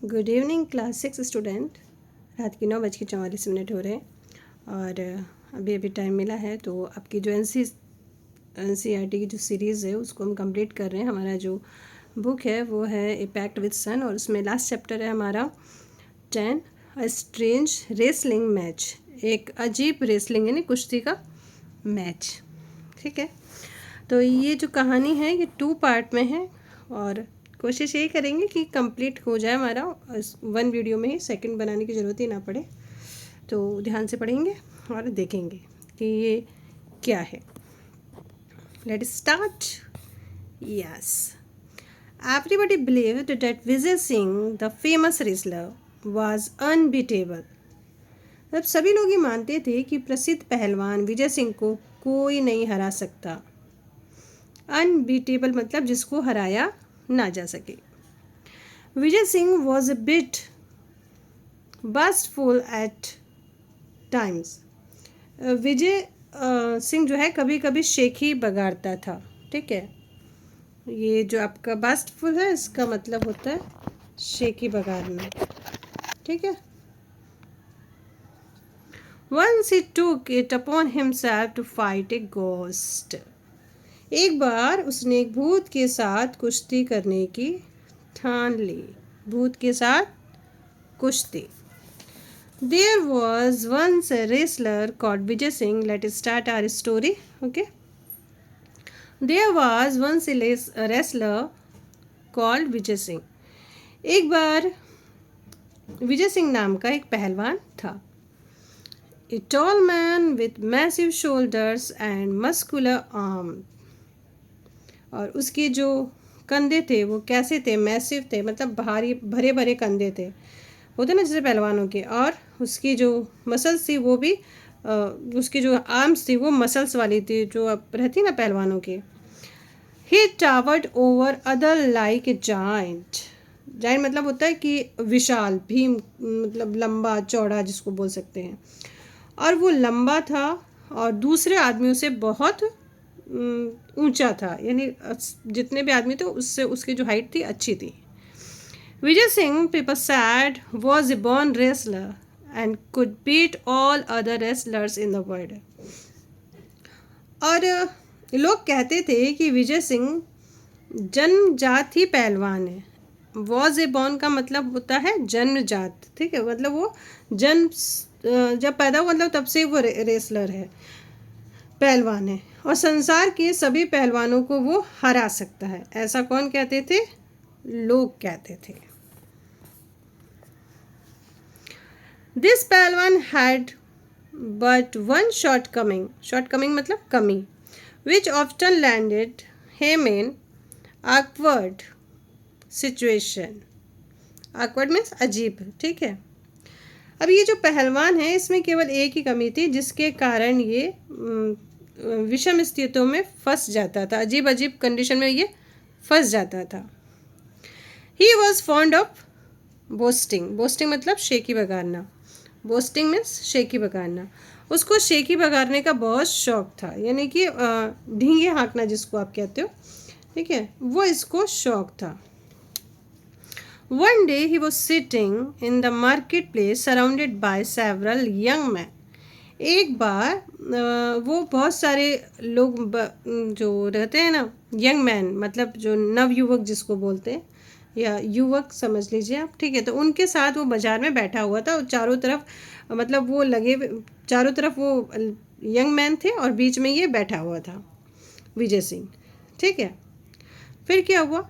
Good evening class 6 student. रात के 9:44 हो रहे हैं और अभी अभी टाइम मिला है तो आपकी जो एनसीईआरटी की जो सीरीज़ है उसको हम कंप्लीट कर रहे हैं। हमारा जो बुक है वो है ए पैक्ट विद सन और उसमें लास्ट चैप्टर है हमारा 10 अ स्ट्रेंज रेसलिंग मैच। एक अजीब रेसलिंग यानी कुश्ती का मैच। ठीक है, तो ये जो कहानी है ये 2 पार्ट में है और कोशिश यही करेंगे कि कंप्लीट हो जाए हमारा 1 वीडियो में ही, सेकंड बनाने की ज़रूरत ही ना पड़े। तो ध्यान से पढ़ेंगे और देखेंगे कि ये क्या है। Let start. Yes, everybody believed that Vijay Singh the famous wrestler was unbeatable. अब सभी लोग ये मानते थे कि प्रसिद्ध पहलवान विजय सिंह को कोई नहीं हरा सकता। अनबीटेबल मतलब जिसको हराया ना जा सके। Vijay Singh was a bit boastful at times. Vijay Singh जो है कभी कभी शेखी बगाड़ता था। ठीक है, ये जो आपका बस्टफुल है इसका मतलब होता है शेखी बगाड़ना। ठीक है, Once he took it upon himself to fight a ghost. एक बार उसने एक भूत के साथ कुश्ती करने की ठान ली। भूत के साथ कुश्ती। There was once a wrestler called Vijay Singh. Let us start our story. Okay. There was once a wrestler called Vijay Singh. एक बार विजय सिंह नाम का एक पहलवान था। A tall man with massive shoulders and muscular arms. और उसके जो कंधे थे वो कैसे थे? मैसिव थे, मतलब भारी भरे भरे कंधे थे, होते ना जैसे पहलवानों के। और उसकी जो मसल्स थी वो भी उसकी जो आर्म्स थी वो मसल्स वाली थी जो अब रहती ना पहलवानों के। He towered over other like a giant. Giant मतलब होता है कि विशाल, भीम मतलब लंबा चौड़ा जिसको बोल सकते हैं। और वो लंबा था और दूसरे आदमियों से बहुत ऊंचा था, यानी जितने भी आदमी थे उससे उसकी जो हाइट थी अच्छी थी। Vijay Singh, people said, was a born wrestler and could beat all other wrestlers in the world. और लोग कहते थे कि विजय सिंह जन्मजात ही पहलवान है। वॉज ए बॉर्न का मतलब होता है जन्मजात। ठीक है, मतलब वो जन्म जब पैदा हुआ मतलब तब से वो रेसलर है, पहलवान है और संसार के सभी पहलवानों को वो हरा सकता है। ऐसा कौन कहते थे? लोग कहते थे। दिस पहलवान हैड बट वन शॉर्टकमिंग मतलब कमी, which often landed him in awkward situation. awkward means अजीब। ठीक है, अब ये जो पहलवान है इसमें केवल एक ही कमी थी जिसके कारण ये विषम स्थितियों में फंस जाता था, अजीब अजीब कंडीशन में ये फंस जाता था। He was fond of boasting. Boasting मतलब शेखी बगाड़ना। Boasting means शेखी बगाड़ना। उसको शेखी बगाड़ने का बहुत शौक था, यानी कि ढींगे हाँकना जिसको आप कहते हो। ठीक है, वो इसको शौक था। One day he was sitting in the marketplace surrounded by several young men. एक बार वो बहुत सारे लोग जो रहते हैं ना, यंग मैन मतलब जो नवयुवक जिसको बोलते हैं या युवक समझ लीजिए आप। ठीक है, तो उनके साथ वो बाजार में बैठा हुआ था और चारों तरफ मतलब वो लगे, चारों तरफ वो यंग मैन थे और बीच में ये बैठा हुआ था विजय सिंह। ठीक है, फिर क्या हुआ?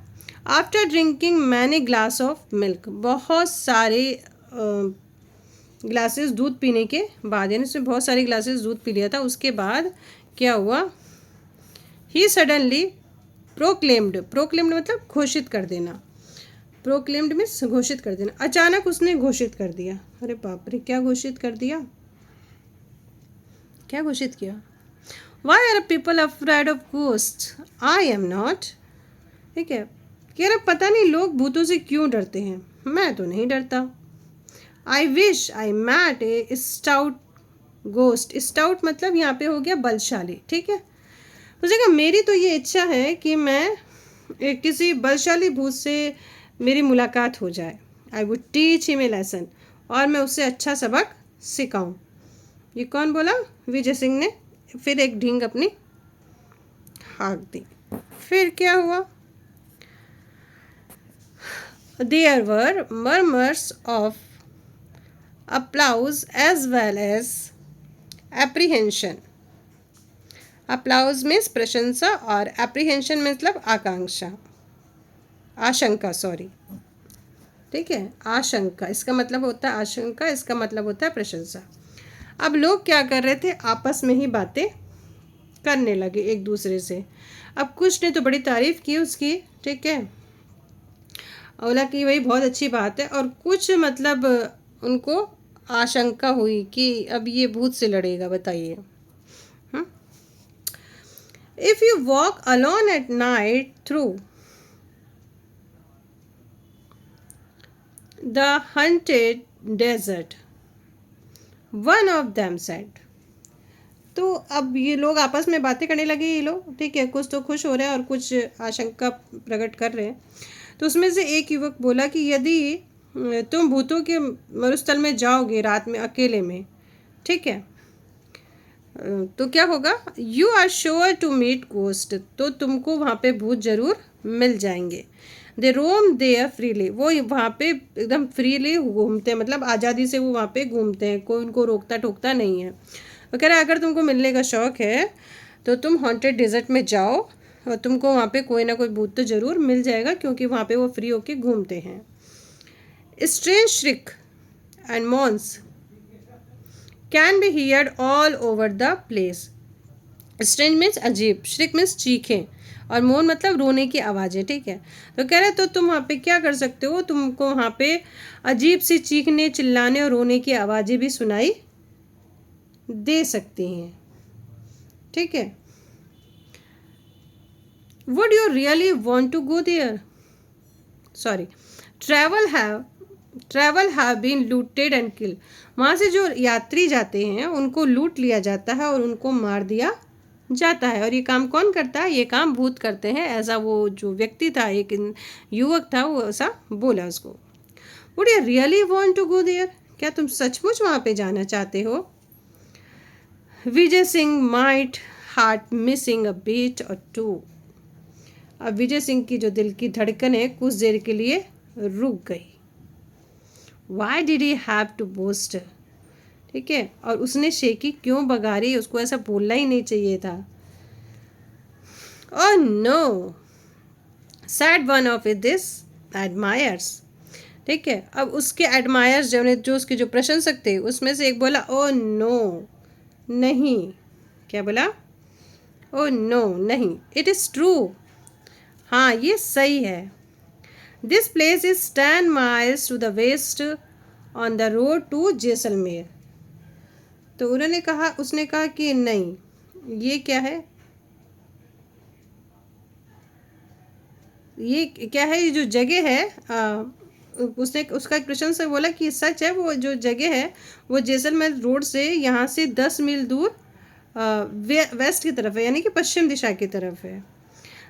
After drinking many glass of milk, बहुत सारे ग्लासेस दूध पीने के बाद, यानी उसने बहुत सारे ग्लासेस दूध पी लिया था। उसके बाद क्या हुआ? ही सडनली प्रोक्लेम्ड मतलब घोषित कर देना। प्रोक्लेम्ड मीन्स घोषित कर देना। अचानक उसने घोषित कर दिया। अरे बाप रे, क्या घोषित कर दिया? क्या घोषित किया? Why are people afraid of ghost? I am not. ठीक है, कह रहा पता नहीं लोग भूतों से क्यों डरते हैं, मैं तो नहीं डरता। I wish I met a stout ghost. Stout मतलब यहाँ पे हो गया बलशाली। ठीक है, उसने कहा मेरी तो ये इच्छा है कि मैं किसी बलशाली भूत से मेरी मुलाकात हो जाए। I would teach him a lesson, और मैं उससे अच्छा सबक सिखाऊं। ये कौन बोला? विजय सिंह ने फिर एक ढींग अपनी हाँक दी। फिर क्या हुआ? There were murmurs of applause as well as apprehension. applause means प्रशंसा और apprehension मतलब आकांक्षा, आशंका, सॉरी, ठीक है, आशंका, इसका मतलब होता है आशंका, इसका मतलब होता है प्रशंसा। अब लोग क्या कर रहे थे? आपस में ही बातें करने लगे एक दूसरे से। अब कुछ ने तो बड़ी तारीफ की उसकी, ठीक है, बोला कि भाई बहुत अच्छी बात है, और कुछ मतलब उनको आशंका हुई कि अब ये भूत से लड़ेगा, बताइए। If you walk alone at night through the haunted desert, one of them said. तो अब ये लोग आपस में बातें करने लगे, ये लोग, ठीक है, कुछ तो खुश हो रहे हैं और कुछ आशंका प्रकट कर रहे हैं। तो उसमें से एक युवक बोला कि यदि तुम भूतों के मरुस्थल में जाओगे रात में अकेले में, ठीक है, तो क्या होगा? You are sure to meet ghost, तो तुमको वहाँ पे भूत जरूर मिल जाएंगे। दे रोम देयर फ्रीली, वो वहाँ पे एकदम फ्रीली घूमते हैं, मतलब आज़ादी से वो वहाँ पे घूमते हैं, कोई उनको रोकता टोकता नहीं है। वो कह रहा है अगर तुमको मिलने का शौक़ है तो तुम हॉन्टेड डेजर्ट में जाओ और तुमको वहाँ पे कोई ना कोई भूत तो ज़रूर मिल जाएगा, क्योंकि वहाँ पे वो फ्री होके घूमते हैं। Strange shriek and moans can be heard all over the place. Strange means अजीब, श्रिक मीन्स चीखें, और मौन मतलब रोने की आवाज़ें, ठीक है। तो कह रहे तो तुम वहाँ पे क्या कर सकते हो? तुमको वहाँ पे अजीब सी चीखने, चिल्लाने और रोने की आवाज़ें भी सुनाई दे सकती हैं, ठीक है। Would you really want to go there? Sorry, travel have been looted and kill. वहाँ से जो यात्री जाते हैं उनको लूट लिया जाता है और उनको मार दिया जाता है। और ये काम कौन करता है? ये काम भूत करते हैं, ऐसा वो जो व्यक्ति था, एक युवक था, वो ऐसा बोला उसको। Would you really want to go there? क्या तुम सचमुच वहाँ पे जाना चाहते हो? Vijay Singh might heart missing a beat or two. अब विजय सिंह की जो दिल की धड़कन है कुछ देर के लिए रुक गई। Why did he have to boast? ठीक है, और उसने शेकी क्यों बगारी? उसको ऐसा बोलना ही नहीं चाहिए था। Oh no, said one of his admirers. ठीक है, अब उसके एडमायर्स जो उसके जो प्रशंसक थे उसमें से एक बोला ओ नो, नहीं। क्या बोला? ओ नो, नहीं। इट इज़ ट्रू, हाँ ये सही है। This place is 10 miles to the west on the road to Jaisalmer. तो उन्होंने कहा, उसने कहा कि नहीं, ये क्या है, ये क्या है, ये जो जगह है, उसने उसका एक प्रशंसक बोला कि सच है, वो जो जगह है वो जैसलमेर रोड से यहाँ से 10 मील दूर वेस्ट की तरफ है, यानी कि पश्चिम दिशा की तरफ है।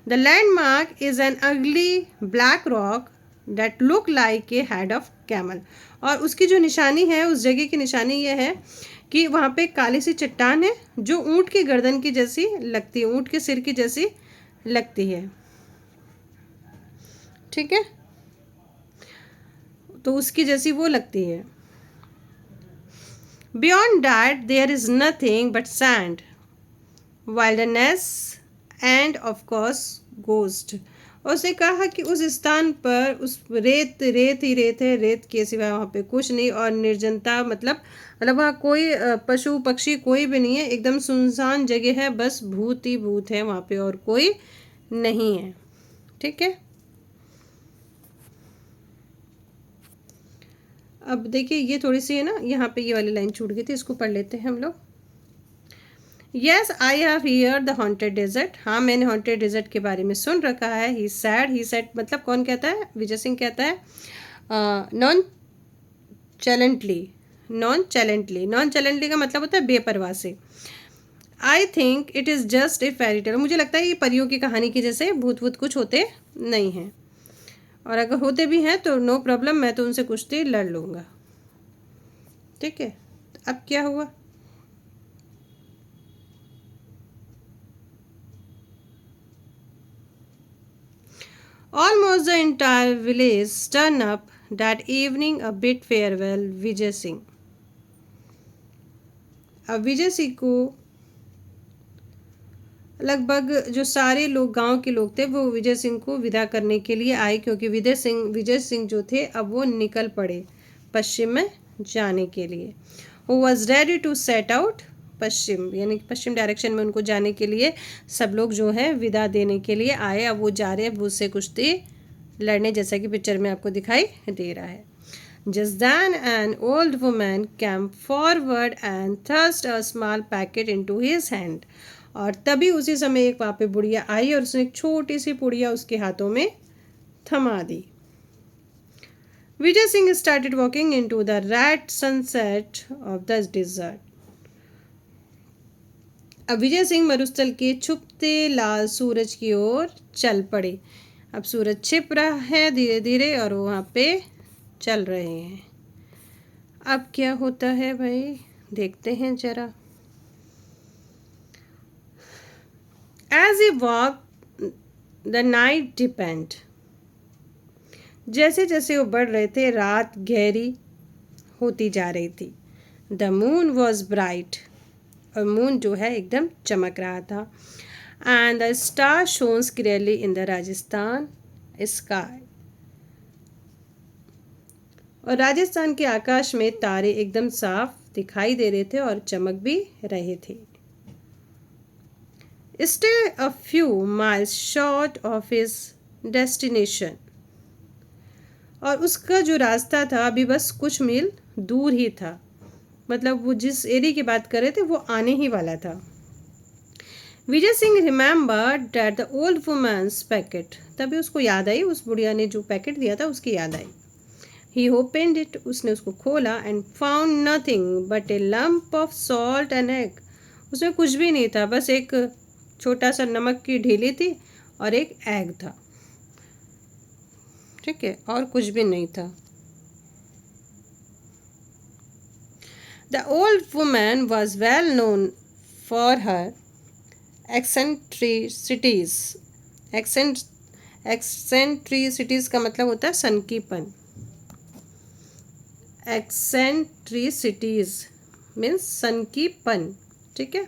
द लैंडमार्क इज एन अगली black rock that look like a head of camel. और उसकी जो निशानी है, उस जगह की निशानी ये है कि वहाँ पे काली सी चट्टान है जो ऊँट की गर्दन की जैसी लगती है, ऊँट के सिर की जैसी लगती है, ठीक है, तो उसकी जैसी वो लगती है। Beyond that there is nothing but sand, wildness and of course ghost. उसने कहा कि उस स्थान पर उस रेत ही रेत है, रेत के सिवा वहाँ पे कुछ नहीं, और निर्जनता मतलब वहाँ कोई पशु पक्षी कोई भी नहीं है, एकदम सुनसान जगह है, बस भूत ही भूत है वहाँ पे और कोई नहीं है, ठीक है। अब देखिए ये थोड़ी सी है ना, यहाँ पे ये वाली लाइन छूट गई थी, इसको पढ़ लेते हैं हम लोग। Yes, I have heard the haunted desert. हाँ, मैंने haunted desert के बारे में सुन रखा है। He said मतलब कौन कहता है? विजय सिंह कहता है nonchalantly का मतलब होता है बेपरवाह से। I think it is just a fairy tale. मुझे लगता है ये परियों की कहानी की जैसे भूत कुछ होते नहीं हैं। और अगर होते भी हैं तो नो प्रॉब्लम, मैं तो उनसे कुश्ती लड़ लूँगा। ठीक है, अब क्या हुआ? Almost the entire village turned up that evening a bid farewell Vijay Singh. अब विजय सिंह को लगभग जो सारे लोग, गांव के लोग थे, वो विजय सिंह को विदा करने के लिए आए, क्योंकि विजय सिंह जो थे अब वो निकल पड़े पश्चिम में जाने के लिए। वो was ready to set out पश्चिम, यानी पश्चिम डायरेक्शन में उनको जाने के लिए सब लोग जो है विदा देने के लिए आए। अब वो जा रहे हैं भूत से कुश्ती लड़ने, जैसा कि पिक्चर में आपको दिखाई दे रहा है। Just then an old woman came forward and thrust a small packet into his hand। और तभी उसी समय एक वहाँ पे बुढ़िया आई और उसने एक छोटी सी पुड़िया उसके हाथों में थमा दी। Vijay Singh started walking into the red sunset of the desert। अब विजय सिंह मरुस्थल के छुपते लाल सूरज की ओर चल पड़े। अब सूरज छिप रहा है धीरे धीरे और वो वहाँ पे चल रहे हैं। अब क्या होता है भाई, देखते हैं जरा। As he walked, the night deepened। जैसे जैसे वो बढ़ रहे थे रात गहरी होती जा रही थी। The moon was bright। और मून जो है एकदम चमक रहा था। And the star shone clearly in the Rajasthan sky। और राजस्थान के आकाश में तारे एकदम साफ दिखाई दे रहे थे और चमक भी रहे थे। Still a few miles short of his destination। और उसका जो रास्ता था अभी बस कुछ मील दूर ही था, मतलब वो जिस एरिया की बात कर रहे थे वो आने ही वाला था। Vijay Singh remembered that the old woman's packet. तभी उसको याद आई, उस बुढ़िया ने जो पैकेट दिया था उसकी याद आई। He opened it। उसने उसको खोला and found nothing but a lump of salt and egg। उसमें कुछ भी नहीं था, बस एक छोटा सा नमक की ढेली थी और एक एग था। ठीक है, और कुछ भी नहीं था। The old woman was well known for her eccentricities। eccentricities का मतलब होता है सनकीपन। eccentricities means सनकीपन। ठीक है,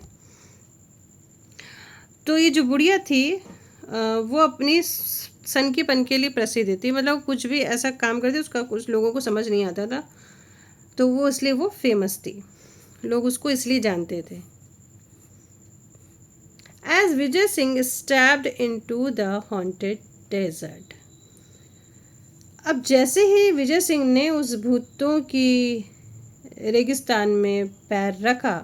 तो ये जो बुढ़िया थी वो अपनी सनकीपन के लिए प्रसिद्ध थी, मतलब कुछ भी ऐसा काम करती उसका कुछ लोगों को समझ नहीं आता था, तो वो इसलिए वो फेमस थी, लोग उसको इसलिए जानते थे। As Vijay Singh stepped into the haunted desert। अब जैसे ही विजय सिंह ने उस भूतों की रेगिस्तान में पैर रखा,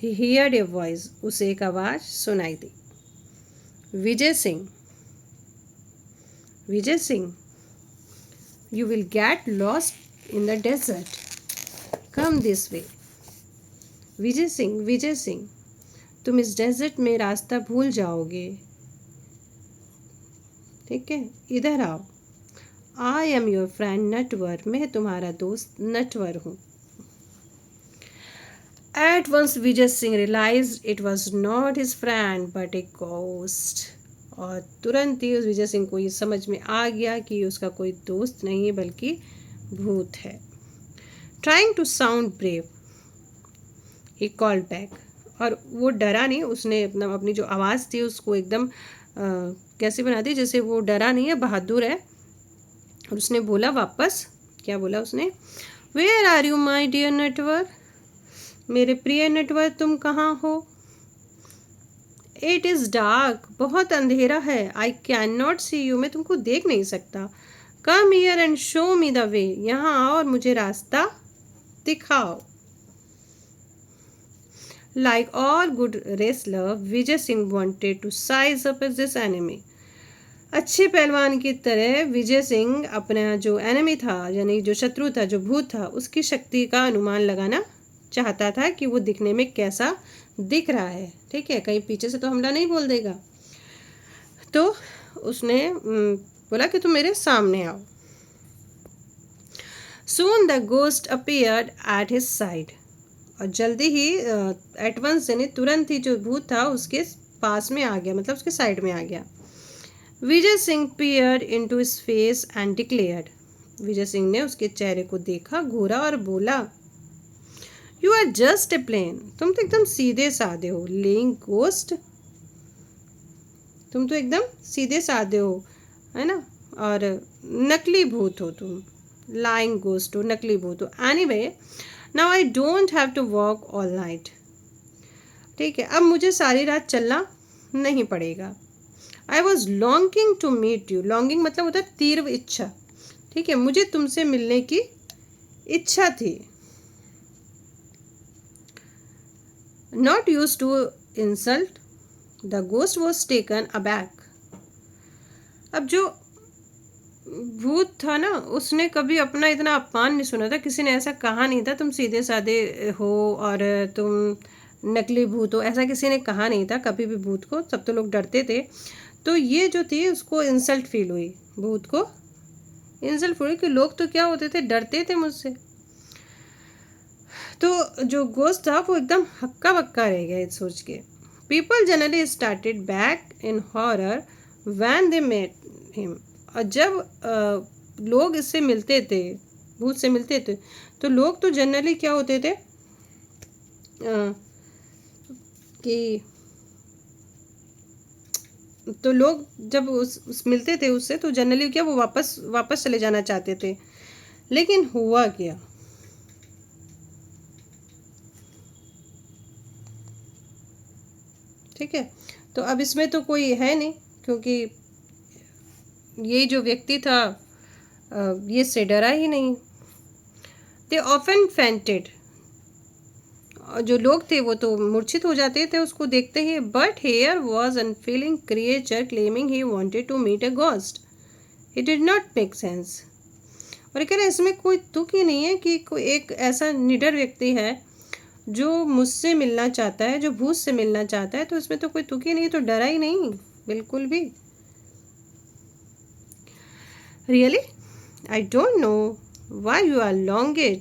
he heard a voice। उसे एक आवाज सुनाई दी। Vijay Singh, Vijay Singh, you will get lost in the desert, come this way। Vijay Singh, Vijay Singh, तुम इस डेजर्ट में रास्ता भूल जाओगे। ठीक है, इधर आओ। I am your friend Natwar. मैं तुम्हारा दोस्त नटवर हूँ। At once Vijay Singh realise it was not his friend but a ghost. और तुरंत ही उस विजय सिंह को ये समझ में आ गया कि उसका कोई दोस्त नहीं है बल्कि भूत है। Trying to sound brave he called back. और वो डरा नहीं, उसने अपनी जो आवाज़ थी उसको एकदम कैसे बना दी, जैसे वो डरा नहीं है, बहादुर है। और उसने बोला वापस, क्या बोला उसने, where are you my dear Natwar. मेरे प्रिय नटवर तुम कहाँ हो। It is dark. बहुत अंधेरा है। I can not see you. मैं तुमको देख नहीं सकता। Come here and show me the way. यहाँ आओ और मुझे रास्ता दिखाओ। Like all good wrestler, Vijay Singh wanted to size up this enemy। अच्छे पहलवान की तरह विजय सिंह अपना जो एनिमी था, यानी जो शत्रु था, जो भूत था, उसकी शक्ति का अनुमान लगाना चाहता था कि वो दिखने में कैसा दिख रहा है। ठीक है, कहीं पीछे से तो हमला नहीं बोल देगा। तो उसने बोला कि तुम मेरे सामने आओ। Soon the ghost appeared at his side. और जल्दी ही एट वंस यानी तुरंत ही जो भूत था उसके पास में आ गया, मतलब उसके साइड में आ गया। Vijay Singh peered into his face and declared. विजय सिंह ने उसके चेहरे को देखा, घूरा और बोला, you are just a plain, तुम तो एकदम सीधे साधे हो। लेइंग गोस्ट, तुम तो एकदम सीधे साधे हो, है ना, और नकली भूत हो तुम। लाइंग गोस्ट हो, नकली भूत हो। Anyway now I don't have to walk all night. ठीक है, अब मुझे सारी रात चलना नहीं पड़ेगा। I was longing to meet you. Longing मतलब होता है तीव्र इच्छा। ठीक है, मुझे तुमसे मिलने की इच्छा थी। Not used to insult, the ghost was taken aback. अब जो भूत था ना, उसने कभी अपना इतना अपमान नहीं सुना था। किसी ने ऐसा कहा नहीं था तुम सीधे साधे हो और तुम नकली भूत हो, ऐसा किसी ने कहा नहीं था कभी भी भूत को। सब तो लोग डरते थे। तो ये जो थी उसको इंसल्ट फील हुई, भूत को इंसल्ट फील हुई कि लोग तो क्या होते थे, डरते थे मुझसे। तो जो गोश्त था वो एकदम हक्का बक्का रह गया इस सोच के। People generally started back in horror when they met him. और जब लोग इससे मिलते थे, भूत से मिलते थे, तो लोग तो जनरली क्या होते थे कि तो लोग जब उस मिलते थे उससे, तो जनरली क्या वो वापस वापस चले जाना चाहते थे। लेकिन हुआ क्या, ठीक है, तो अब इसमें तो कोई है नहीं, क्योंकि ये जो व्यक्ति था ये से डरा ही नहीं। दे ऑफन फेंटेड, जो लोग थे वो तो मूर्छित हो जाते थे उसको देखते ही। But here was unfeeling creature claiming he wanted to meet a ghost. It did not make sense. और कह रहे इसमें कोई तुक ही नहीं है कि कोई एक ऐसा निडर व्यक्ति है जो मुझसे मिलना चाहता है, जो भूत से मिलना चाहता है, तो इसमें तो कोई तुक ही नहीं, तो डरा ही नहीं बिल्कुल भी। Really I don't know why you are longed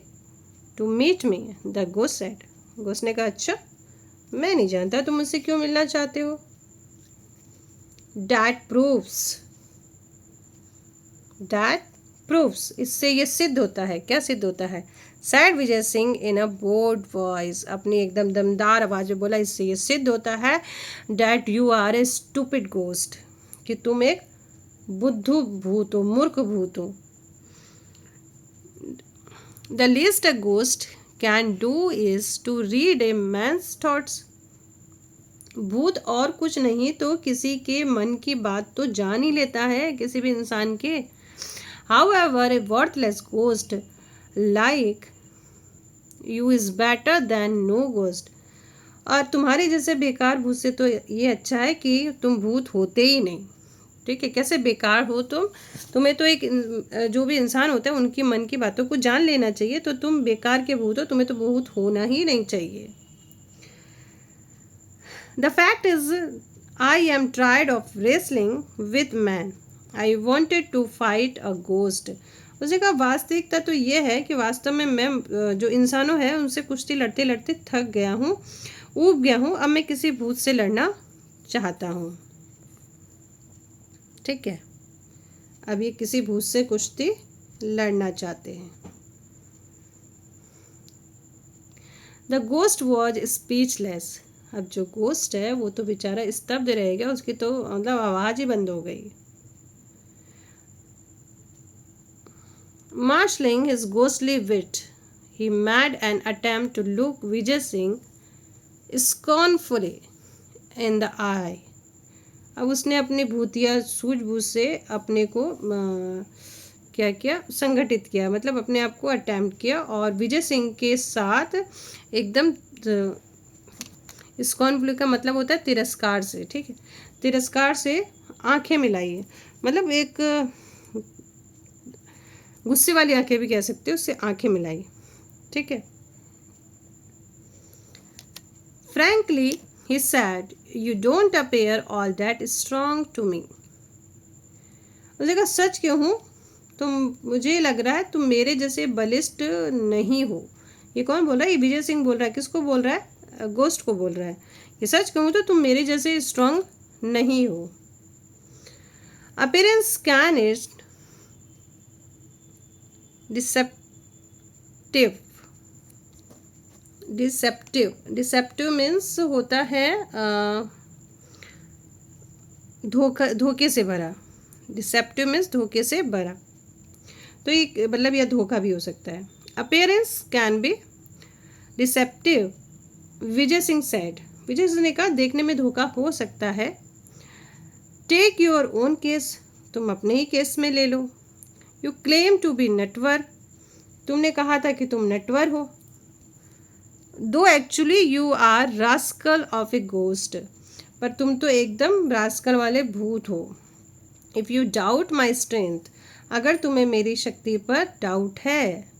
to meet me, the ghost said. Ghost ने कहा, अच्छा मैं नहीं जानता तुम मुझसे क्यों मिलना चाहते हो। दैट प्रूव्स, दैट प्रूव्स, इससे ये सिद्ध होता है। क्या सिद्ध होता है? Said Vijay Singh in a bold voice, अपनी एकदम दमदार आवाज में बोला, इससे ये सिद्ध होता है that you are a stupid ghost, कि तुम एक बुद्धू भूत हो, मूर्ख भूत हो। The least a ghost can do is to read a man's thoughts. भूत और कुछ नहीं तो किसी के मन की बात तो जान ही लेता है, किसी भी इंसान के। However, a worthless ghost like you is better than no ghost. और तुम्हारे जैसे बेकार भूत से तो ये अच्छा है कि तुम भूत होते ही नहीं। ठीक है, कैसे बेकार हो तुम, तुम्हें तो एक जो भी इंसान होता है उनकी मन की बातों को जान लेना चाहिए। तो तुम बेकार के भूत हो, तुम्हें तो भूत होना ही नहीं चाहिए। The fact is, I am tired of wrestling with man. I wanted to fight a ghost. उसने कहा वास्तविकता तो ये है कि वास्तव में मैं जो इंसानों हैं उनसे कुश्ती लड़ते लड़ते थक गया हूँ, ऊब गया हूँ। अब मैं किसी भूत से लड़ना चाहता हूँ। ठीक है, अब ये किसी भूत से कुश्ती लड़ना चाहते हैं। The ghost was speechless. अब जो गोस्ट है वो तो बेचारा स्तब्ध रह गया, उसकी तो मतलब आवाज ही बंद हो गई। Marshalling his ghostly wit he made an attempt to look Vijay Singh scornfully in the eye. अब उसने अपनी भूतिया सूझबूझ से अपने को क्या किया, संगठित किया, मतलब अपने आप को अटेम्प्ट किया और विजय सिंह के साथ एकदम स्कॉर्नफुली का मतलब होता है तिरस्कार से। ठीक है, तिरस्कार से आंखें मिलाई, मतलब एक गुस्से वाली आंखें भी कह सकते हो, उससे आंखें मिलाई। ठीक है, frankly he said, you don't appear all that strong to me. उसने कहा सच क्यों हूँ, तुम, मुझे लग रहा है तुम मेरे जैसे बलिष्ठ नहीं हो। ये कौन बोल रहा है, ये विजय सिंह बोल रहा है। किसको बोल रहा है, गोस्ट को बोल रहा है। ये सच कहूँ तो तुम मेरे जैसे स्ट्रांग नहीं हो। Appearance can is deceptive. Deceptive, deceptive means होता है धोखा, धोखे से भरा। डिसेप्टिव मीन्स धोखे से भरा, तो ये मतलब यह धोखा भी हो सकता है। Appearance can be deceptive, Vijay Singh said. Vijay Singh ने कहा देखने में धोखा हो सकता है। टेक योर ओन केस, तुम अपने ही केस में ले लो। You claim to be Natwar, तुमने कहा था कि तुम नटवर हो। Though actually you are rascal of a ghost, पर तुम तो एकदम रास्कल वाले भूत हो। If you doubt my strength, अगर तुम्हें मेरी शक्ति पर डाउट है,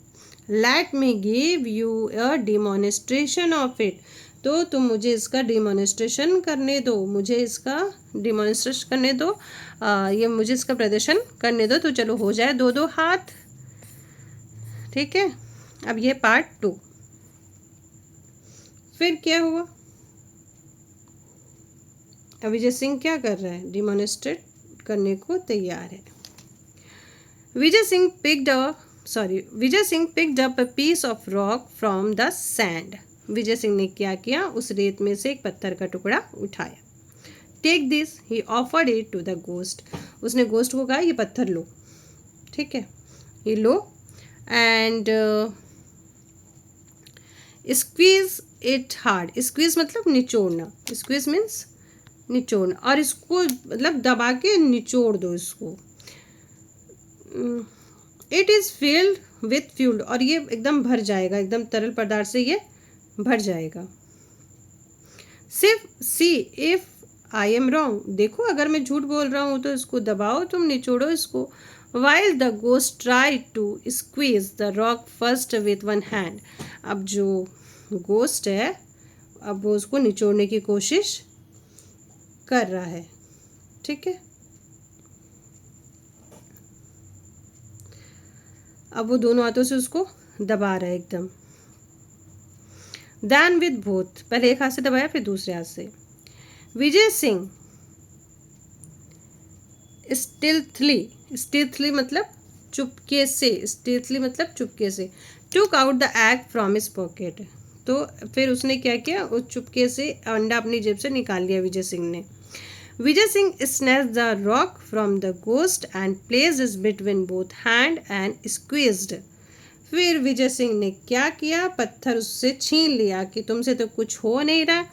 let me give you a demonstration of it, तो तुम मुझे इसका डिमॉन्स्ट्रेशन करने दो, मुझे इसका डिमॉन्स्ट्रेशन करने दो, ये मुझे इसका प्रदर्शन करने दो। तो चलो हो जाए दो दो हाथ, ठीक है। अब ये पार्ट 2। फिर क्या हुआ, अब विजय सिंह क्या कर रहा है, डिमॉन्स्ट्रेट करने को तैयार है। Vijay Singh picked up a piece of rock from the sand. Vijay Singh ने क्या किया, उस रेत में से एक पत्थर का टुकड़ा उठाया। Take this, he offered it to the ghost. उसने गोस्ट को कहा ये पत्थर लो, ठीक है, ये लो, and squeeze it hard. Squeeze मतलब निचोड़ना, स्क्वीज मीन्स निचोड़ना, और इसको मतलब दबा के निचोड़ दो इसको। It is filled with fuel, और ये एकदम भर जाएगा, एकदम तरल पदार्थ से ये भर जाएगा। सिर्फ see if I am wrong, देखो अगर मैं झूठ बोल रहा हूँ तो इसको दबाओ, तुम निचोड़ो इसको। While the ghost try to squeeze the rock first with one hand. अब जो गोस्ट है, अब वो उसको निचोड़ने की कोशिश कर रहा है, ठीक है। अब वो दोनों हाथों से उसको दबा रहा है एकदम। दैन विद बोथ, पहले एक हाथ से दबाया फिर दूसरे हाथ से। विजय सिंह स्टिल्थली मतलब चुपके से, स्टिल्थली मतलब चुपके से, took out the egg from his pocket. तो फिर उसने क्या किया, उस चुपके से अंडा अपनी जेब से निकाल लिया विजय सिंह ने। Vijay Singh snatched the rock from the ghost and placed it between both hand and squeezed. फिर विजय सिंह ने क्या किया, पत्थर उससे छीन लिया कि तुमसे तो कुछ हो नहीं रहा।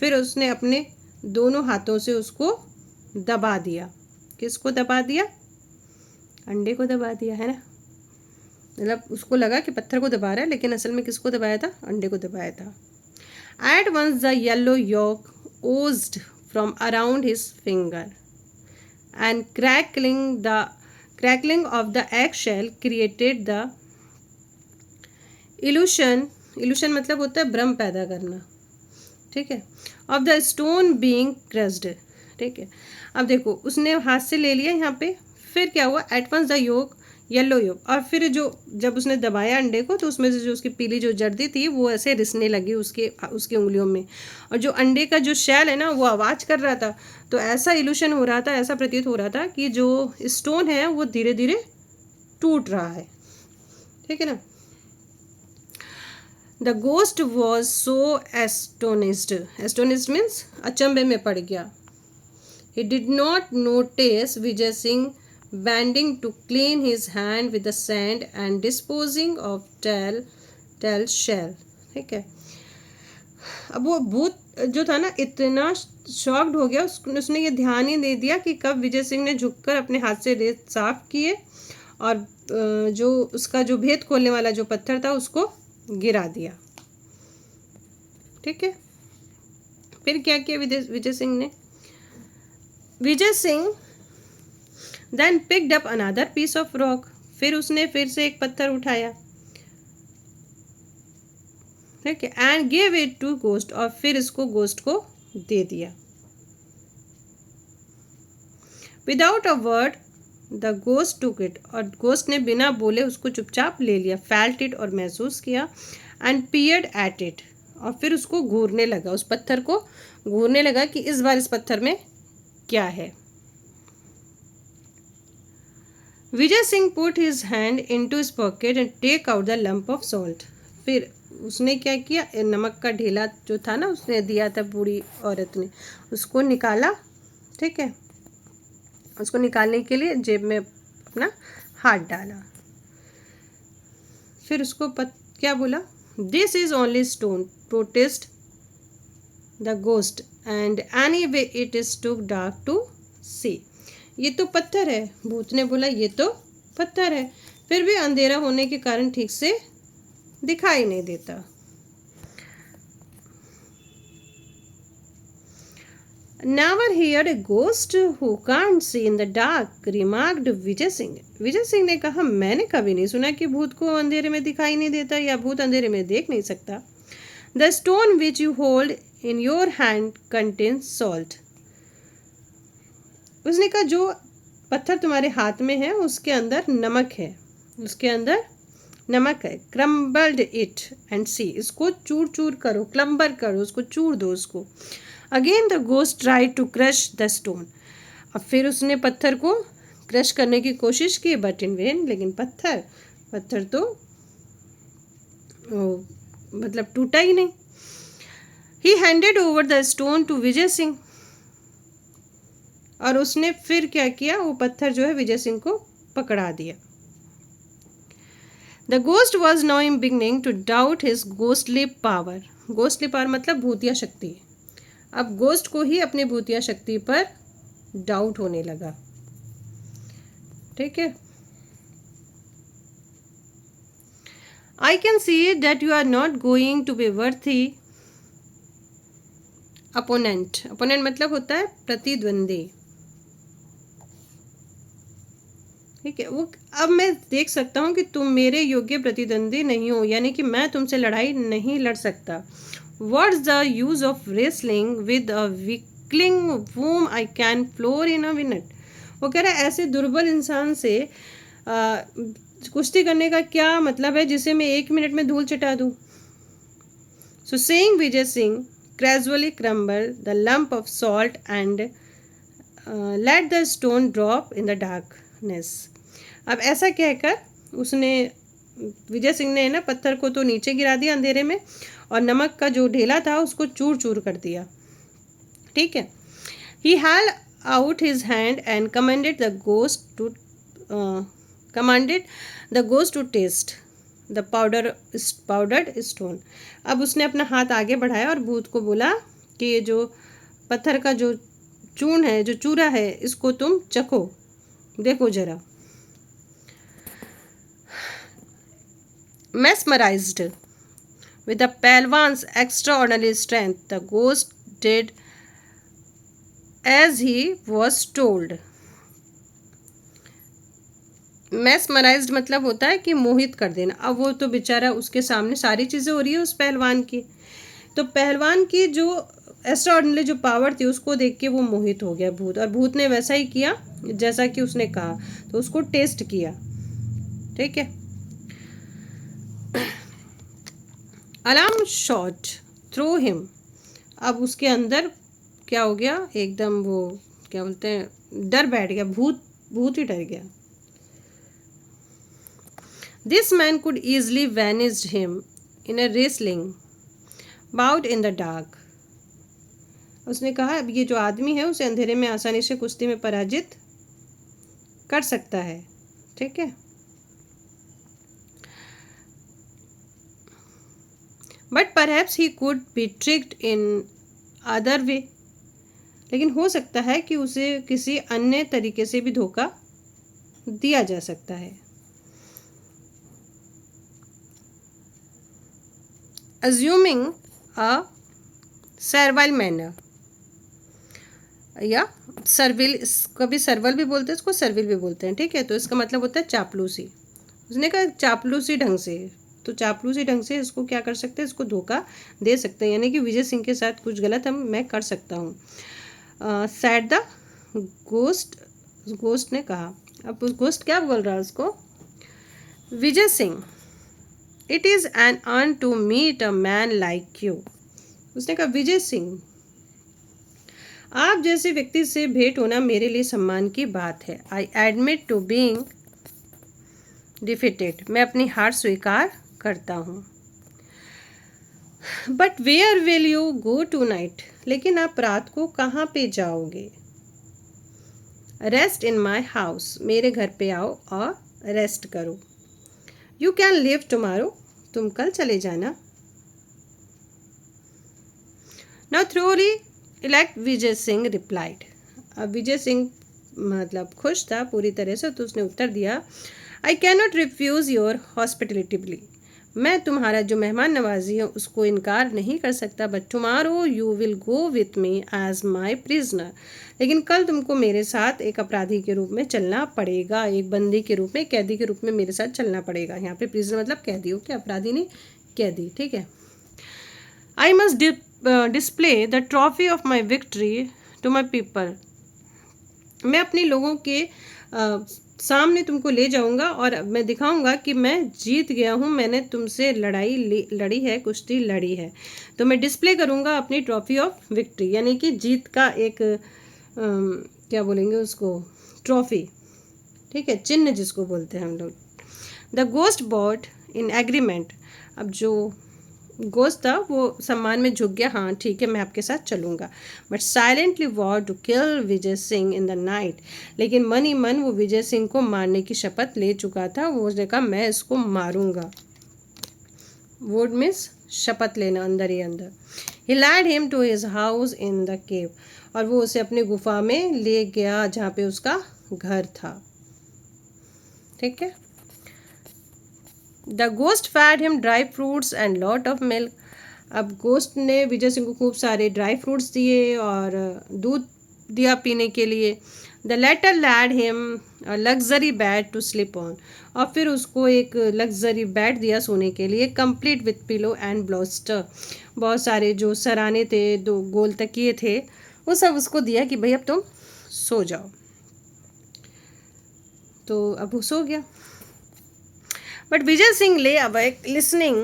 फिर उसने अपने दोनों हाथों से उसको दबा दिया। किसको दबा दिया, अंडे को दबा दिया, है ना। मतलब उसको लगा कि पत्थर को दबा रहा है, लेकिन असल में किसको दबाया था, अंडे को दबाया था। At once the yellow yolk oozed from around his finger, and crackling of the eggshell created the illusion मतलब होता है भ्रम पैदा करना, ठीक है, of the stone being crushed, ठीक है। अब देखो उसने हाथ से ले लिया यहाँ पे, फिर क्या हुआ, at once the yolk, yellow yolk, और फिर जो जब उसने दबाया अंडे को तो उसमें से जो उसकी पीली जो जर्दी थी वो ऐसे रिसने लगी उसकी उंगलियों में, और जो अंडे का जो शैल है ना वो आवाज़ कर रहा था। तो ऐसा इल्यूशन हो रहा था, ऐसा प्रतीत हो रहा था कि जो स्टोन है वो धीरे धीरे टूट रहा है, ठीक है ना। The ghost was so astonished means अचंभे में पड़ गया। He did not notice Vijay Singh bending to clean his hand with the sand and disposing of tail shell, ठीक है। अब वो भूत जो था ना इतना शॉक्ड हो गया, उसने ये ध्यान ही दे दिया कि कब विजय सिंह ने झुककर अपने हाथ से रेत साफ किए और जो उसका जो भेद खोलने वाला जो पत्थर था उसको गिरा दिया, ठीक है। फिर क्या किया विजय सिंह ने, Vijay Singh then picked up another piece of rock, फिर उसने फिर से एक पत्थर उठाया, ठीक है, and give it to ghost, और फिर इसको गोस्ट को दे दिया। Without a word the ghost took it, और गोस्ट ने बिना बोले उसको चुपचाप ले लिया, फेल्ट इट और महसूस किया, एंड पियर्ड एट इट, और फिर उसको घूरने लगा, उस पत्थर को घूरने लगा कि इस बार इस पत्थर में क्या है। Vijay Singh put his hand into his pocket and take out the lump of salt. फिर उसने क्या किया, नमक का ढेला जो था ना उसने दिया था बूढ़ी औरत ने, उसको निकाला, ठीक है, उसको निकालने के लिए जेब में अपना हाथ डाला, फिर उसको क्या बोला, this is only stone, protest the ghost, and anyway it is too dark to see. ये तो पत्थर है, भूत ने बोला ये तो पत्थर है, फिर भी अंधेरा होने के कारण ठीक से दिखाई नहीं देता। Never heard a ghost who can't see in the dark, remarked Vijay Singh. विजय सिंह ने कहा मैंने कभी नहीं सुना कि भूत को अंधेरे में दिखाई नहीं देता या भूत अंधेरे में देख नहीं सकता। The stone which you hold in your hand contains salt। उसने कहा जो पत्थर तुम्हारे हाथ में है उसके अंदर नमक है, उसके अंदर नमक है। क्रम्बल्ड इट एंड सी, इसको चूर चूर करो, क्लम्बर करो, उसको चूर दो उसको। Again the ghost try to crush the stone, अब फिर उसने पत्थर को क्रश करने की कोशिश की, बट इन वेन, लेकिन पत्थर तो मतलब टूटा ही नहीं। He handed over the stone to Vijay Singh, और उसने फिर क्या किया, वो पत्थर जो है विजय सिंह को पकड़ा दिया। The ghost was now beginning to doubt his ghostly power. Ghostly power मतलब भूतिया शक्ति। अब गोस्ट को ही अपनी भूतिया शक्ति पर डाउट होने लगा, ठीक है। I can see that you are not going to be worthy opponent. Opponent मतलब होता है प्रतिद्वंदी, ठीक है। वो अब मैं देख सकता हूँ कि तुम मेरे योग्य प्रतिद्वंदी नहीं हो, यानी कि मैं तुमसे लड़ाई नहीं लड़ सकता। What's the use of wrestling with a weakling whom I can floor in a minute? वो कह रहा है ऐसे दुर्बल इंसान से कुश्ती करने का क्या मतलब है जिसे मैं 1 मिनट में धूल चटा दूँ। So saying Vijay Singh gradually crumbled the lump of salt and let the stone drop in the darkness। अब ऐसा कहकर उसने, विजय सिंह ने ना पत्थर को तो नीचे गिरा दिया अंधेरे में, और नमक का जो ढेला था उसको चूर चूर कर दिया, ठीक है। He held out his hand and commanded the ghost to taste the powdered stone. अब उसने अपना हाथ आगे बढ़ाया और भूत को बोला कि ये जो पत्थर का जो चूर्ण है, जो चूरा है, इसको तुम चखो, देखो जरा। Mesmerized with the Palwan's extraordinary strength, the ghost did as he was told। Mesmerized मतलब होता है कि मोहित कर देना। अब वो तो बेचारा, उसके सामने सारी चीज़ें हो रही है उस पहलवान की, तो पहलवान की जो एक्स्ट्राऑर्डिनरी जो पावर थी उसको देख के वो मोहित हो गया भूत, और भूत ने वैसा ही किया जैसा कि उसने कहा, तो उसको टेस्ट किया, ठीक है। अलार्म शॉट थ्रू हिम, अब उसके अंदर क्या हो गया, एकदम वो क्या बोलते हैं, डर बैठ गया, भूत ही डर गया। This man could easily vanished him in a wrestling bought in the dark. उसने कहा अब ये जो आदमी है उसे अंधेरे में आसानी से कुश्ती में पराजित कर सकता है, ठीक है। But perhaps he could be tricked in other way, लेकिन हो सकता है कि उसे किसी अन्य तरीके से भी धोखा दिया जा सकता है। अज्यूमिंग अ सर्वाइल मैनर, या सर्विल, कभी सर्वल भी बोलते हैं इसको, सर्विल भी बोलते हैं, ठीक है। तो इसका मतलब होता है चापलूसी। उसने कहा चापलूसी ढंग से, तो चापलूसी ढंग से इसको क्या कर सकते हैं, इसको धोखा दे सकते हैं, यानी कि विजय सिंह के साथ कुछ गलत मैं कर सकता हूँ। सैड द गोस्ट ने कहा, अब उस घोस्ट क्या बोल रहा है उसको, Vijay Singh, it is an honour to meet a man like you. उसने कहा विजय सिंह, आप जैसे व्यक्ति से भेंट होना मेरे लिए सम्मान की बात है। I admit to being defeated, मैं अपनी हार स्वीकार करता हूँ। But where will you go tonight, लेकिन आप रात को कहाँ पे जाओगे। रेस्ट इन माई हाउस, मेरे घर पे आओ और रेस्ट करो। यू कैन लिव टुमारो, तुम कल चले जाना। Now thoroughly elect Vijay Singh replied. अब विजय सिंह मतलब खुश था पूरी तरह से, तो उसने उत्तर दिया, आई can not refuse your hospitality, मैं तुम्हारा जो मेहमान नवाजी है उसको इनकार नहीं कर सकता। But tomorrow you will go with me as my prisoner, लेकिन कल तुमको मेरे साथ एक अपराधी के रूप में चलना पड़ेगा, एक बंदी के रूप में, कैदी के रूप में मेरे साथ चलना पड़ेगा। यहाँ पे प्रिजनर मतलब कैदी, हो क्या, अपराधी नहीं, कैदी, ठीक है। I must display the trophy of my victory to my people, मैं अपने लोगों के सामने तुमको ले जाऊंगा और मैं दिखाऊंगा कि मैं जीत गया हूँ, मैंने तुमसे लड़ी है, कुश्ती लड़ी है। तो मैं डिस्प्ले करूंगा अपनी ट्रॉफी ऑफ विक्ट्री, यानी कि जीत का एक क्या बोलेंगे उसको, ट्रॉफी, ठीक है, चिन्ह जिसको बोलते हैं हम लोग। The ghost bought in agreement, अब जो गोश्त था वो सम्मान में झुक गया, हाँ ठीक है मैं आपके साथ चलूँगा। But silently war to kill Vijay Singh in the night, लेकिन मन ही मन वो विजय सिंह को मारने की शपथ ले चुका था। वो उसने कहा मैं इसको मारूंगा, वुड मीन्स शपथ लेना, अंदर ही अंदर। He led him to his house in the cave, और वो उसे अपनी गुफा में ले गया जहाँ पे उसका घर था, ठीक है। The ghost fed him dry fruits and lot of milk, अब गोस्ट ने विजय सिंह को खूब सारे ड्राई फ्रूट्स दिए और दूध दिया पीने के लिए। The latter led him luxury bed to sleep on, और फिर उसको एक लग्जरी बेड दिया सोने के लिए, कंप्लीट विथ पिलो एंड ब्लोस्टर, बहुत सारे जो सराने थे, 2 गोल तकिए थे, वो सब उसको दिया कि भाई अब तुम सो जाओ। तो अब वो सो गया। But Vijay Singh lay awake listening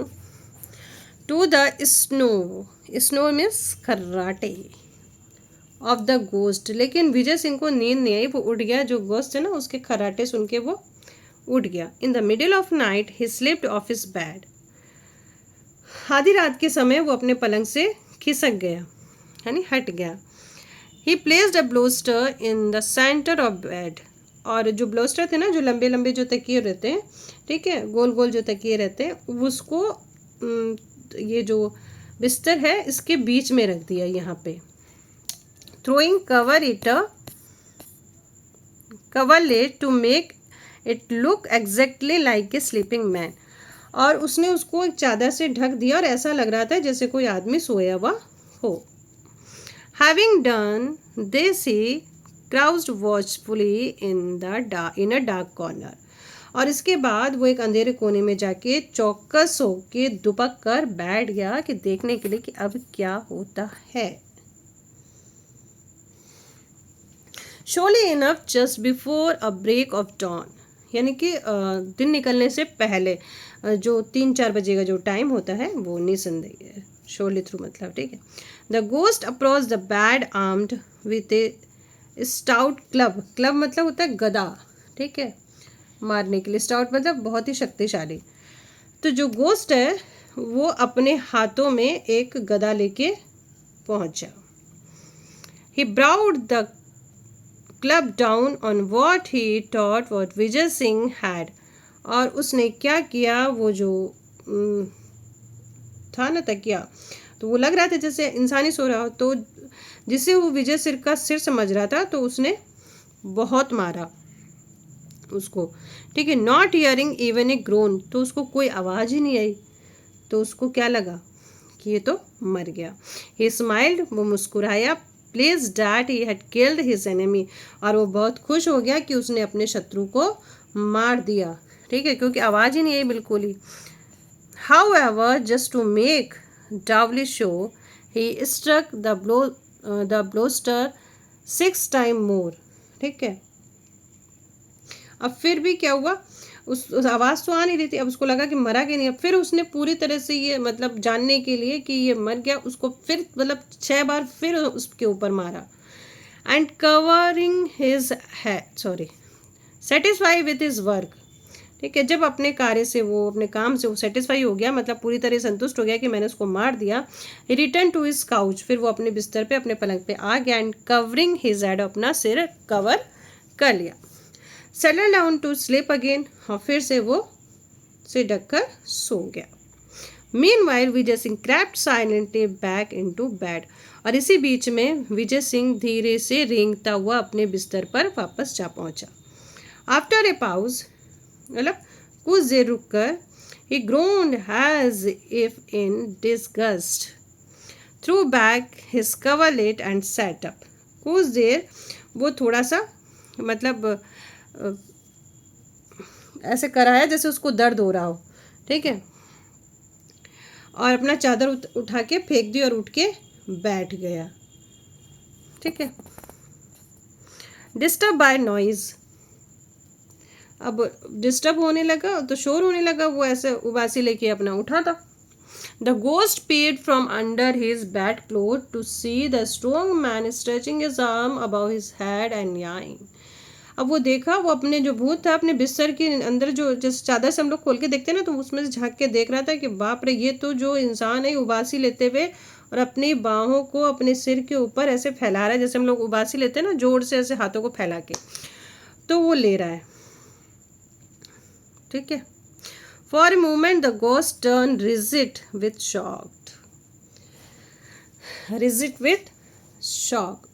to the snore means खर्राटे ऑफ द गोस्ट, लेकिन विजय सिंह को नींद नहीं आई, वो उठ गया, जो गोस्ट है ना उसके खर्राटे सुन के वो उठ गया। In the middle of night he slipped of his bed, आधी रात के समय वो अपने पलंग से खिसक गया, यानी हट गया। He placed a bolster in the centre of bed, और जो ब्लोस्टर थे ना, जो लंबे लंबे जो तकिए रहते हैं, ठीक है, गोल गोल जो तकिए रहते हैं, उसको ये जो बिस्तर है इसके बीच में रख दिया यहाँ पे। Throwing coverlet to make it look exactly like a sleeping man, और उसने उसको एक चादर से ढक दिया और ऐसा लग रहा था जैसे कोई आदमी सोया हुआ हो। Having done this he crouched watchfully in a dark corner, और इसके बाद वो एक अंधेरे कोने में जाके चौकस होके दुबक कर बैठ गया कि देखने के लिए कि अब क्या होता है। Surely enough just before a break of dawn, यानी कि दिन निकलने से पहले जो 3-4 बजे का जो टाइम होता है वो निसंदेह है, शोली थ्रू मतलब, ठीक है। The ghost approach the bad armed with A stout club, club मतलब होता है गदा, ठीक है, मारने के लिए, स्टाउट मतलब बहुत ही शक्तिशाली। तो जो गोस्ट है वो अपने हाथों में एक गदा लेके पहुंचा। He brought the club down on what he thought what Vijay Singh had, और उसने क्या किया, वो जो था ना तकिया, तो वो लग रहा था जैसे इंसान ही सो रहा हो, तो जिसे वो विजय सिंह का सिर समझ रहा था, तो उसने बहुत मारा उसको, ठीक है। Not hearing even a grown, तो उसको कोई आवाज़ ही नहीं आई, तो उसको क्या लगा कि ये तो मर गया। ही स्माइल्ड, वो मुस्कुराया, please that he had killed his enemy, और वो बहुत खुश हो गया कि उसने अपने शत्रु को मार दिया, ठीक है, क्योंकि आवाज़ ही नहीं आई बिल्कुल ही। However just to make doubly sure he struck the bolster 6 time more, ठीक है। अब फिर भी क्या हुआ, उस आवाज़ तो आ नहीं रही थी, अब उसको लगा कि मरा कि नहीं। अब फिर उसने पूरी तरह से ये मतलब जानने के लिए कि ये मर गया, उसको फिर मतलब 6 बार फिर उसके ऊपर मारा। And covering his head, sorry, satisfy with his work, ठीक है, जब अपने कार्य से वो अपने काम से वो सेटिस्फाई हो गया, मतलब पूरी तरह संतुष्ट हो गया कि मैंने उसको मार दिया, ही रिटर्न टू हिज काउच, फिर वो अपने बिस्तर पे अपने पलंग पे आ गया एंड कवरिंग हिज हेड, अपना सिर कवर कर लिया, settle down to sleep again, और फिर से वो सिर ढक कर सो गया। Meanwhile Vijay Singh crept silently back into bed, और इसी बीच में विजय सिंह धीरे से रेंगता हुआ अपने बिस्तर पर वापस जा पहुंचा। आफ्टर ए पाउज, मतलब कुछ देर रुक कर, he groaned as if in disgust, threw back his coverlet and sat up। कुछ देर वो थोड़ा सा मतलब ऐसे कराया जैसे उसको दर्द हो रहा हो, ठीक है, और अपना चादर उठा के फेंक दी और उठ के बैठ गया, ठीक है। डिस्टर्ब बाय नॉइज, अब डिस्टर्ब होने लगा तो शोर होने लगा, वो ऐसे उबासी लेके अपना उठा था। The ghost peered from under his bed clothes to see the strong man stretching his arm above his head and yawning। अब वो देखा, वो अपने जो भूत था अपने बिस्तर के अंदर, जो जिस चादर से हम लोग खोल के देखते हैं ना, तो उसमें से झांक के देख रहा था कि बाप रे, ये तो जो इंसान है उबासी लेते हुए और अपनी बाहों को अपने सिर के ऊपर ऐसे फैला रहा है, जैसे हम लोग उबासी लेते हैं ना जोर से ऐसे हाथों को फैला के, तो वो ले रहा है, ठीक है। For a moment the ghost turn rigid with shocked, rigid with shock,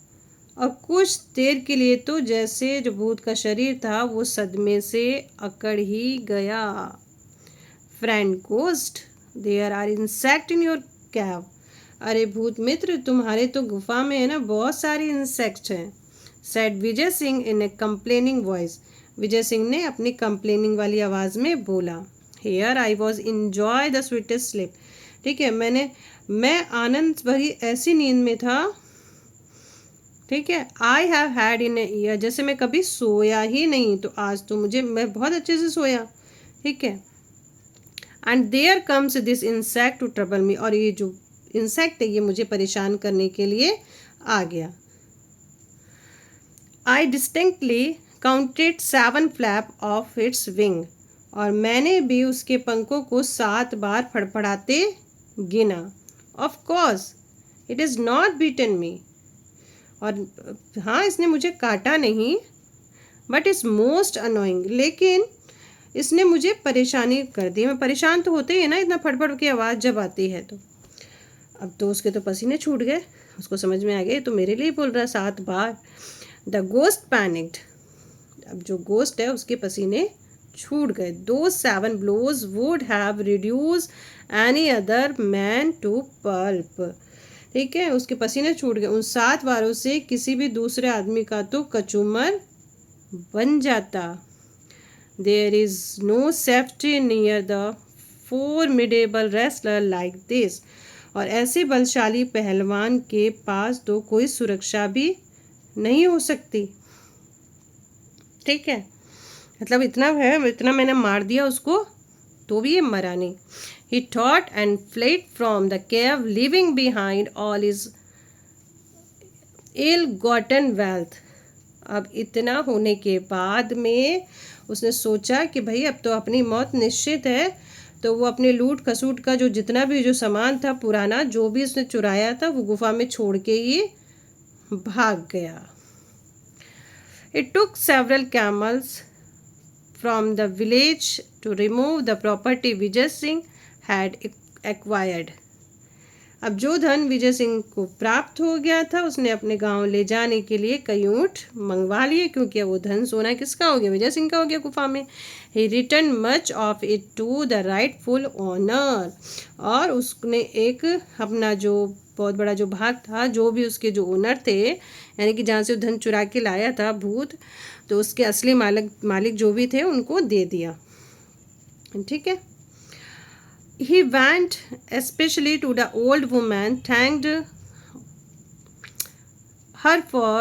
और कुछ देर के लिए तो जैसे जो भूत का शरीर था वो सदमे से अकड़ ही गया। Friend ghost, there are insect in your cave, अरे भूत मित्र, तुम्हारे तो गुफा में है ना बहुत सारी इंसेक्ट हैं। सेड विजय सिंह इन ए कंप्लेनिंग वॉइस, विजय सिंह ने अपनी कंप्लेनिंग वाली आवाज़ में बोला। Here I was enjoy the sweetest sleep, ठीक है, मैं आनंद भरी ऐसी नींद में था, ठीक है। I have had in year, जैसे मैं कभी सोया ही नहीं, तो आज तो मैं बहुत अच्छे से सोया, ठीक है। And there comes this insect to trouble me, और ये जो इंसेक्ट है ये मुझे परेशान करने के लिए आ गया। आई distinctly counted 7 flap of its wing, और मैंने भी उसके पंखों को 7 बार फड़फड़ाते गिना। Of course it is not beaten me, और हाँ इसने मुझे काटा नहीं, बट इज़ मोस्ट अनोइंग, लेकिन इसने मुझे परेशानी कर दी। मैं परेशान तो होते ही है ना, इतना फटफट की आवाज़ जब आती है तो। अब तो उसके तो पसीने छूट गए, उसको समझ में आ गया तो मेरे लिए बोल रहा है 7 बार। द गोस्ट पैनिक्ड, अब जो गोस्ट है उसके पसीने छूट गए। दो 7 blows would have reduce any other man to pulp, ठीक है, उसके पसीने छूट गए, उन 7 वारों से किसी भी दूसरे आदमी का तो कचूमर बन जाता। There is no safety near the formidable wrestler like this, और ऐसे बलशाली पहलवान के पास तो कोई सुरक्षा भी नहीं हो सकती, ठीक है। मतलब इतना है, इतना मैंने मार दिया उसको तो भी ये मरा नहीं। He thought and fled from the cave, leaving behind all his ill-gotten wealth। अब इतना होने के बाद में उसने सोचा कि भाई अब तो अपनी मौत निश्चित है, तो वो अपने लूट खसूट का जो जितना भी जो सामान था पुराना, जो भी उसने चुराया था, वो गुफा में छोड़ के ही भाग गया। It took several camels from the village to remove the property Vijay Singh had acquired। अब जो धन विजय सिंह को प्राप्त हो गया था उसने अपने गांव ले जाने के लिए कई ऊँट मंगवा लिए, क्योंकि वो धन सोना किसका हो गया, विजय सिंह का हो गया गुफा में। He return much of it to the rightful owner, और उसने एक अपना जो बहुत बड़ा जो भाग था, जो भी उसके जो ओनर थे, यानी कि जहाँ से वो धन चुरा के लाया था भूत, तो उसके असली मालिक जो भी थे उनको दे दिया, ठीक है। He went especially to the old woman, thanked her for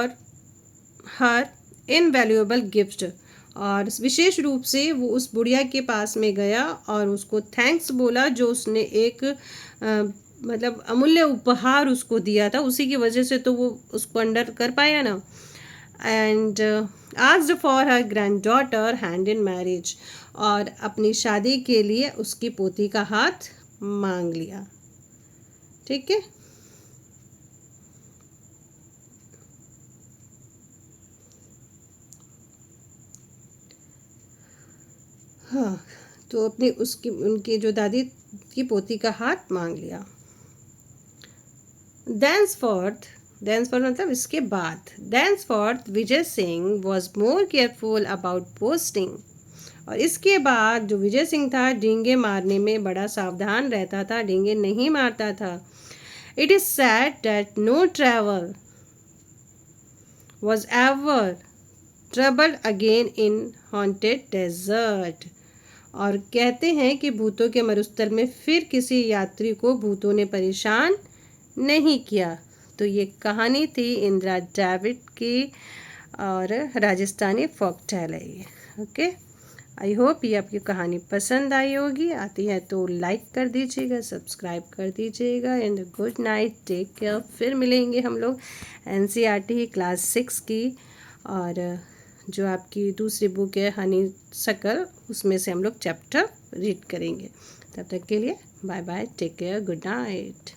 her invaluable gift, और विशेष रूप से वो उस बुढ़िया के पास में गया और उसको थैंक्स बोला, जो उसने एक मतलब अमूल्य उपहार उसको दिया था, उसी की वजह से तो वो उसको अंडर कर पाया ना। And asked for her grand daughter hand in marriage, और अपनी शादी के लिए उसकी पोती का हाथ मांग लिया। ठीक है। हाँ, तो अपनी उसकी उनकी जो दादी की पोती का हाथ मांग लिया। Thenceforth, thenceforth मतलब इसके बाद, thenceforth Vijay Singh was more careful about boasting, और इसके बाद जो विजय सिंह था डींगे मारने में बड़ा सावधान रहता था, डींगे नहीं मारता था। It is said that no travel was ever troubled again in haunted desert, और कहते हैं कि भूतों के मरुस्थल में फिर किसी यात्री को भूतों ने परेशान नहीं किया। तो ये कहानी थी इंदिरा डेविड की, और राजस्थानी फोक टेल है ये। ओके, आई होप ये आपकी कहानी पसंद आई होगी। आती है तो लाइक कर दीजिएगा, सब्सक्राइब कर दीजिएगा, and good night, take care. फिर मिलेंगे हम लोग एनसीईआरटी क्लास 6 की, और जो आपकी दूसरी बुक है हनी सकल, उसमें से हम लोग चैप्टर रीड करेंगे। तब तक के लिए bye bye, take care, good night.